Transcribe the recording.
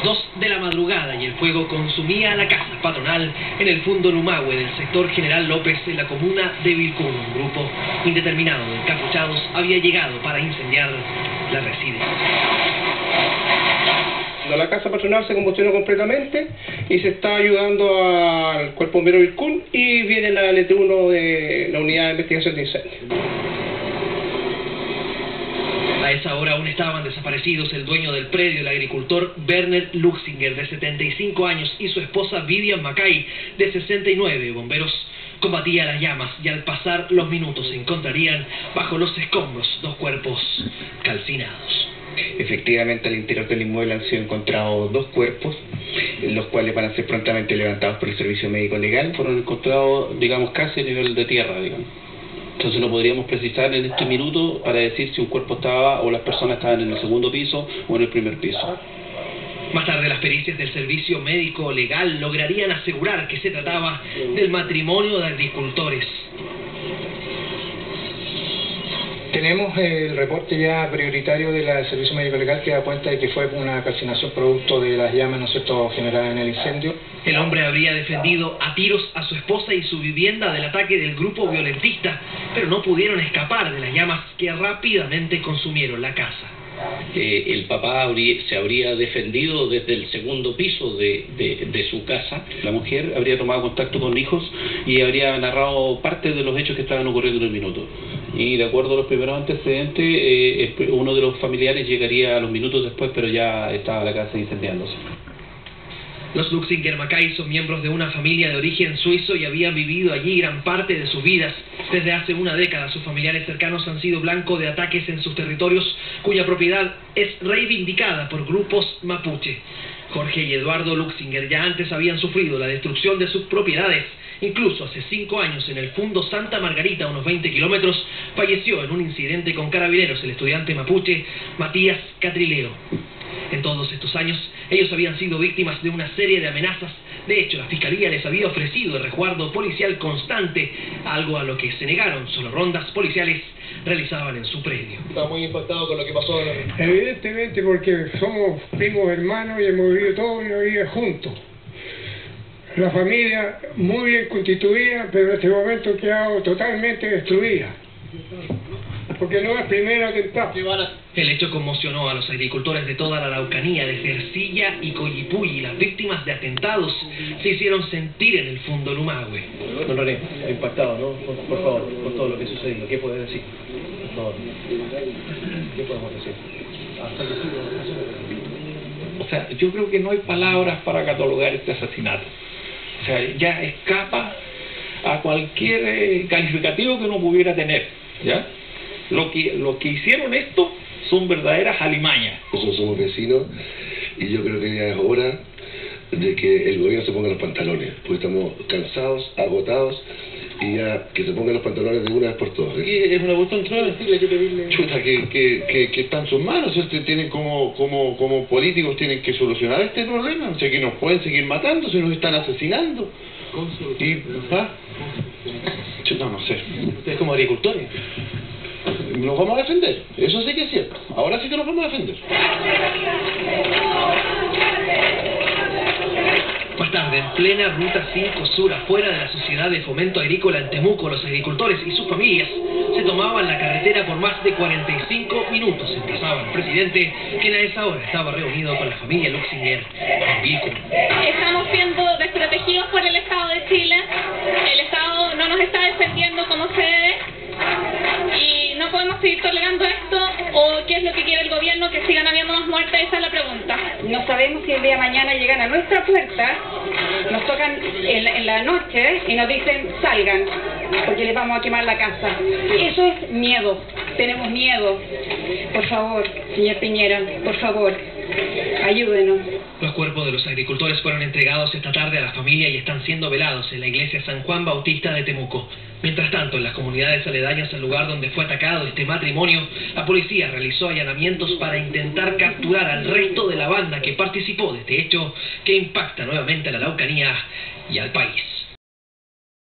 2 de la madrugada y el fuego consumía la casa patronal en el Fundo Lumahue del sector General López en la comuna de Vilcún. Un grupo indeterminado de encapuchados había llegado para incendiar la residencia. La casa patronal se combustionó completamente y se está ayudando al Cuerpo Bombero Vilcún y viene la LT1 de la Unidad de Investigación de Incendios. A esa hora aún estaban desaparecidos el dueño del predio, el agricultor Werner Luxinger, de 75 años, y su esposa Vivian Macay, de 69. Bomberos combatían las llamas y al pasar los minutos se encontrarían bajo los escombros 2 cuerpos calcinados. Efectivamente, al interior del inmueble han sido encontrados 2 cuerpos, los cuales van a ser prontamente levantados por el Servicio Médico Legal. Fueron encontrados, digamos, casi a nivel de tierra, digamos. Entonces no podríamos precisar en este minuto para decir si un cuerpo estaba o las personas estaban en el segundo piso o en el primer piso. Más tarde las pericias del Servicio Médico Legal lograrían asegurar que se trataba del matrimonio de agricultores. Tenemos el reporte ya prioritario del Servicio Médico Legal que da cuenta de que fue una calcinación producto de las llamas, ¿no es cierto?, generadas en el incendio. El hombre habría defendido a tiros a su esposa y su vivienda del ataque del grupo violentista, pero no pudieron escapar de las llamas que rápidamente consumieron la casa. El papá se habría defendido desde el segundo piso de su casa. La mujer habría tomado contacto con hijos y habría narrado parte de los hechos que estaban ocurriendo en el minuto. Y de acuerdo a los primeros antecedentes, uno de los familiares llegaría a los minutos después, pero ya estaba la casa incendiándose. Los Luxinger Macay son miembros de una familia de origen suizo y habían vivido allí gran parte de sus vidas. Desde hace una década sus familiares cercanos han sido blanco de ataques en sus territorios, cuya propiedad es reivindicada por grupos mapuche. Jorge y Eduardo Luxinger ya antes habían sufrido la destrucción de sus propiedades. Incluso hace 5 años, en el Fundo Santa Margarita, a unos 20 kilómetros, falleció en un incidente con carabineros el estudiante mapuche Matías Catrileo. En todos estos años, ellos habían sido víctimas de una serie de amenazas. De hecho, la Fiscalía les había ofrecido el resguardo policial constante, algo a lo que se negaron. Solo rondas policiales realizaban en su predio. Estaba muy impactado con lo que pasó. Evidentemente, porque somos primos hermanos y hemos vivido toda una vida juntos. La familia muy bien constituida, pero en este momento ha quedado totalmente destruida. Porque no es el primer atentado. El hecho conmocionó a los agricultores de toda la Araucanía, de Cercilla y Coyipulli. Las víctimas de atentados se hicieron sentir en el Fundo Lumahue. Don René, impactado, ¿no? Por favor, por todo lo que sucedió. ¿Qué puede decir? Por favor. ¿Qué podemos decir? O sea, yo creo que no hay palabras para catalogar este asesinato. O sea, ya escapa a cualquier calificativo que uno pudiera tener, ¿ya? Lo que hicieron esto son verdaderas alimañas. Nosotros somos vecinos y yo creo que ya es hora de que el gobierno se ponga los pantalones, porque estamos cansados, agotados, y ya que se pongan los pantalones de una vez por todas. Es una cuestión clara, hay que pedirle... Chuta, que está en sus manos, tienen como políticos tienen que solucionar este problema, o sea, que nos pueden seguir matando si nos están asesinando. Chuta, no sé. Ustedes como agricultores nos vamos a defender, eso sí que es cierto. Ahora sí que nos vamos a defender. Más tarde, en plena Ruta 5 Sur, afuera de la Sociedad de Fomento Agrícola en Temuco, los agricultores y sus familias se tomaban la carretera por más de 45 minutos. Emplazaba al presidente, quien a esa hora estaba reunido con la familia Luxinger en Vilcún. Estamos siendo desprotegidos por el Estado de Chile. El Estado no nos está defendiendo como se debe. Y no podemos seguir tolerando esto, o qué es lo que quiere el gobierno, que sigan habiendo más muertes. Esa es la pregunta. No sabemos si el día de mañana llegan a nuestra puerta, nos tocan en la noche y nos dicen salgan, porque les vamos a quemar la casa. Eso es miedo, tenemos miedo. Por favor, señor Piñera, por favor, ayúdenos. Los cuerpos de los agricultores fueron entregados esta tarde a la familia y están siendo velados en la iglesia San Juan Bautista de Temuco. Mientras tanto, en las comunidades aledañas al lugar donde fue atacado este matrimonio, la policía realizó allanamientos para intentar capturar al resto de la banda que participó de este hecho que impacta nuevamente a la Araucanía y al país.